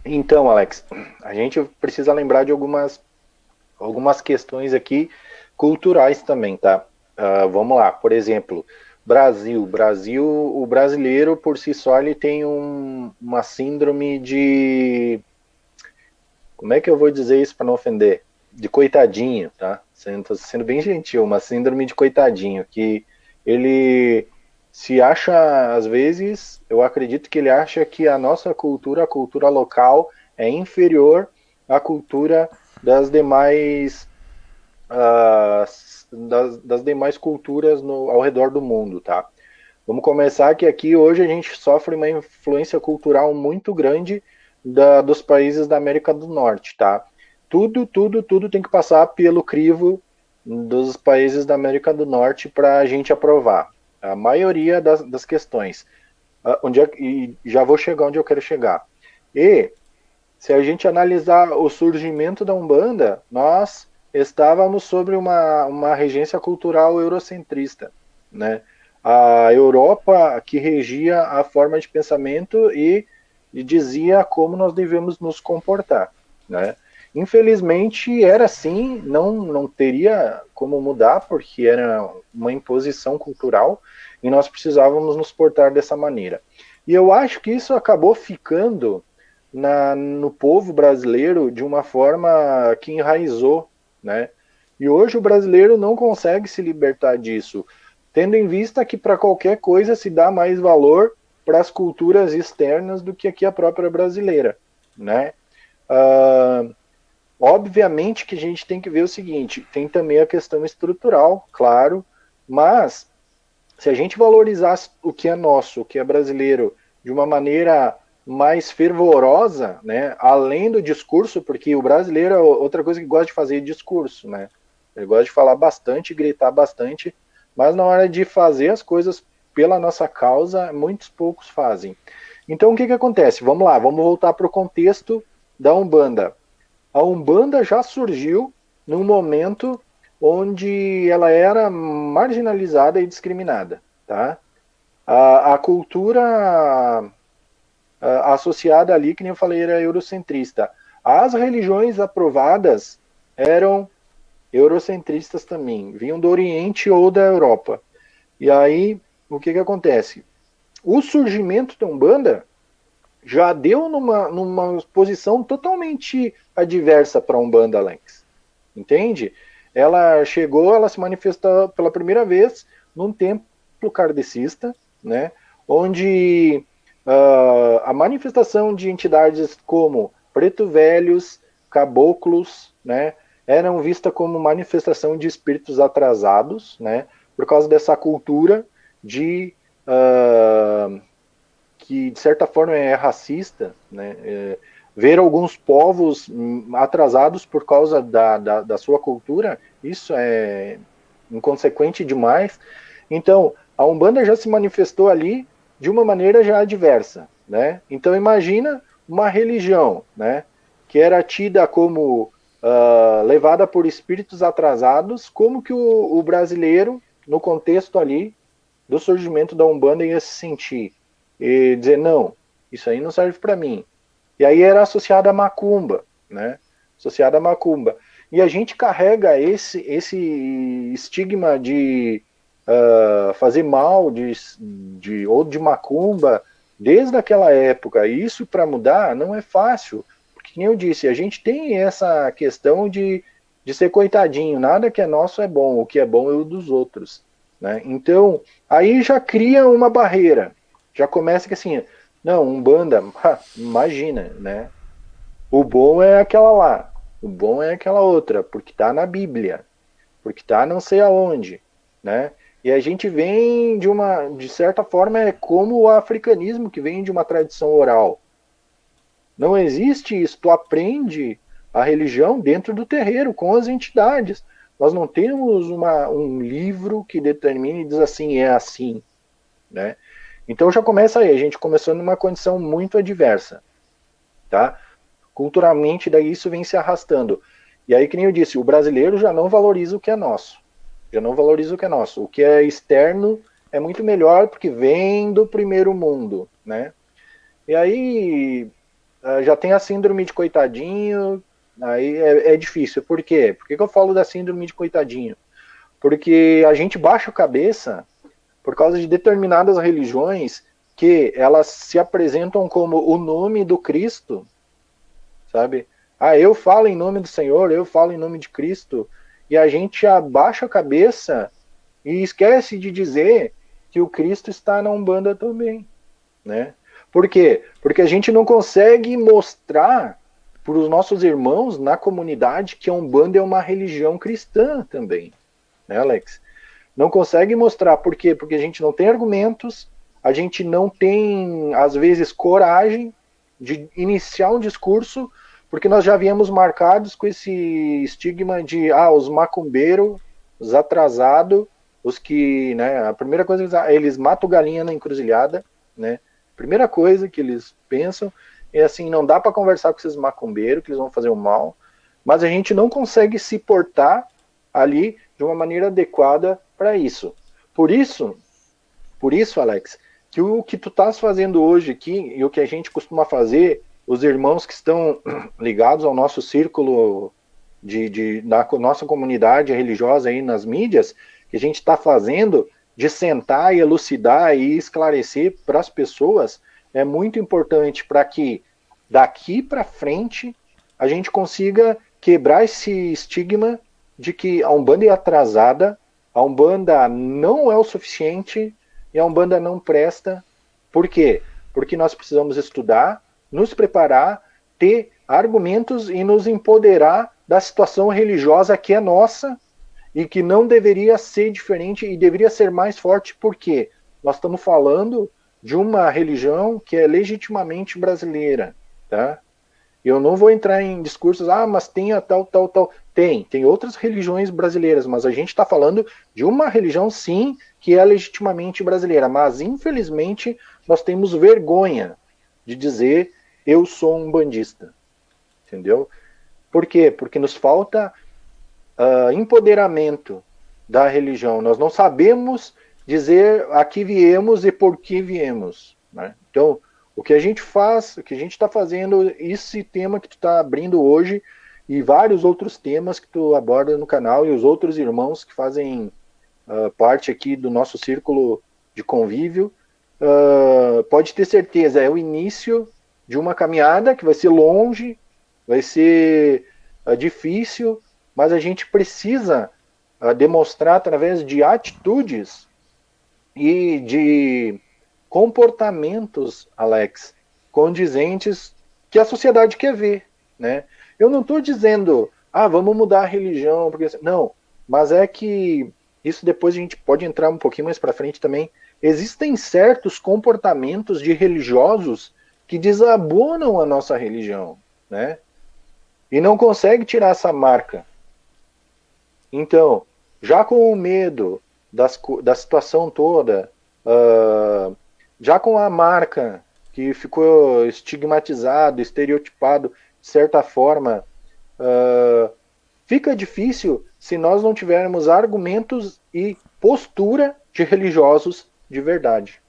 Então, Alex, a gente precisa lembrar de algumas questões aqui culturais também, tá? Vamos lá, por exemplo, o brasileiro por si só ele tem uma síndrome de, como é que eu vou dizer isso para não ofender? De coitadinho, tá? Sendo bem gentil, uma síndrome de coitadinho, que ele se acha, às vezes, eu acredito que ele acha que a nossa cultura, a cultura local, é inferior à cultura das demais, das demais culturas ao redor do mundo, tá? Vamos começar que aqui hoje a gente sofre uma influência cultural muito grande dos países da América do Norte, tá? Tudo tem que passar pelo crivo dos países da América do Norte para a gente aprovar. A maioria das questões. E já vou chegar onde eu quero chegar. E se a gente analisar o surgimento da Umbanda, nós estávamos sobre uma regência cultural eurocentrista, né? A Europa que regia a forma de pensamento e dizia como nós devemos nos comportar, né? Infelizmente era assim, não teria como mudar porque era uma imposição cultural e nós precisávamos nos portar dessa maneira. E eu acho que isso acabou ficando no povo brasileiro de uma forma que enraizou, né? E hoje o brasileiro não consegue se libertar disso, tendo em vista que para qualquer coisa se dá mais valor para as culturas externas do que aqui a própria brasileira, né? Uh, Obviamente que a gente tem que ver o seguinte, tem também a questão estrutural, claro, mas se a gente valorizar o que é nosso, o que é brasileiro, de uma maneira mais fervorosa, né, além do discurso, porque o brasileiro é outra coisa que gosta de fazer discurso, né? Ele gosta de falar bastante, gritar bastante, mas na hora de fazer as coisas pela nossa causa, muitos poucos fazem. Então o que acontece? Vamos lá, vamos voltar para o contexto da Umbanda. A Umbanda já surgiu num momento onde ela era marginalizada e discriminada, tá? A cultura associada ali, que nem eu falei, era eurocentrista. As religiões aprovadas eram eurocentristas também, vinham do Oriente ou da Europa. E aí, o que acontece? O surgimento da Umbanda já deu numa posição totalmente adversa para a Umbanda Alex. Entende? Ela chegou, ela se manifestou pela primeira vez num templo kardecista, né, onde a manifestação de entidades como preto velhos, caboclos, né, eram vistas como manifestação de espíritos atrasados, né, por causa dessa cultura de que de certa forma é racista, né, ver alguns povos atrasados por causa da sua cultura, isso é inconsequente demais. Então, a Umbanda já se manifestou ali de uma maneira já diversa, né? Então, imagina uma religião, né, que era tida como levada por espíritos atrasados, como que o brasileiro, no contexto ali do surgimento da Umbanda, ia se sentir e dizer, não, isso aí não serve para mim. E aí era associada a macumba, né? Associada a macumba. E a gente carrega esse estigma de fazer mal, ou de macumba, desde aquela época. E isso para mudar não é fácil. Porque, como eu disse, a gente tem essa questão de ser coitadinho. Nada que é nosso é bom, o que é bom é o dos outros. Né? Então, aí já cria uma barreira. Já começa que assim, não, Umbanda, imagina, né? O bom é aquela lá, o bom é aquela outra, porque tá na Bíblia, porque tá não sei aonde, né? E a gente vem de certa forma, é como o africanismo que vem de uma tradição oral. Não existe isso, tu aprende a religião dentro do terreiro, com as entidades. Nós não temos um livro que determine e diz assim, é assim, né? Então já começa aí, a gente começou numa condição muito adversa, tá? Culturalmente, daí isso vem se arrastando. E aí, que nem eu disse, o brasileiro já não valoriza o que é nosso. Já não valoriza o que é nosso. O que é externo é muito melhor porque vem do primeiro mundo, né? E aí, já tem a síndrome de coitadinho, aí é difícil. Por quê? Por que eu falo da síndrome de coitadinho? Porque a gente baixa a cabeça por causa de determinadas religiões que elas se apresentam como o nome do Cristo, sabe? Ah, eu falo em nome do Senhor, eu falo em nome de Cristo, e a gente abaixa a cabeça e esquece de dizer que o Cristo está na Umbanda também, né? Por quê? Porque a gente não consegue mostrar para os nossos irmãos na comunidade que a Umbanda é uma religião cristã também, né, Alex? Não consegue mostrar. Por quê? Porque a gente não tem argumentos, a gente não tem, às vezes, coragem de iniciar um discurso, porque nós já viemos marcados com esse estigma de os macumbeiros, os atrasados, os que, né, a primeira coisa, eles matam galinha na encruzilhada, né? Primeira coisa que eles pensam é assim, não dá para conversar com esses macumbeiros, que eles vão fazer o mal, mas a gente não consegue se portar ali de uma maneira adequada para isso. Por isso, Alex, que o que tu estás fazendo hoje aqui e o que a gente costuma fazer, os irmãos que estão ligados ao nosso círculo da nossa comunidade religiosa aí nas mídias, que a gente está fazendo de sentar e elucidar e esclarecer para as pessoas, é muito importante para que daqui para frente a gente consiga quebrar esse estigma de que a Umbanda é atrasada, a Umbanda não é o suficiente e a Umbanda não presta. Por quê? Porque nós precisamos estudar, nos preparar, ter argumentos e nos empoderar da situação religiosa que é nossa e que não deveria ser diferente e deveria ser mais forte. Por quê? Nós estamos falando de uma religião que é legitimamente brasileira, tá? Eu não vou entrar em discursos, mas tem a tal. Tem outras religiões brasileiras, mas a gente está falando de uma religião, sim, que é legitimamente brasileira. Mas, infelizmente, nós temos vergonha de dizer eu sou um bandista. Entendeu? Por quê? Porque nos falta empoderamento da religião. Nós não sabemos dizer a que viemos e por que viemos. Né? Então, o que a gente faz, o que a gente está fazendo, esse tema que tu está abrindo hoje e vários outros temas que tu aborda no canal e os outros irmãos que fazem parte aqui do nosso círculo de convívio, pode ter certeza, é o início de uma caminhada que vai ser longe, vai ser difícil, mas a gente precisa demonstrar através de atitudes e de comportamentos, Alex, condizentes que a sociedade quer ver, né? Eu não estou dizendo, vamos mudar a religião, porque não, mas é que isso depois a gente pode entrar um pouquinho mais para frente também. Existem certos comportamentos de religiosos que desabonam a nossa religião, né? E não consegue tirar essa marca. Então, já com o medo da situação toda, já com a marca que ficou estigmatizado, estereotipado, de certa forma, fica difícil se nós não tivermos argumentos e postura de religiosos de verdade.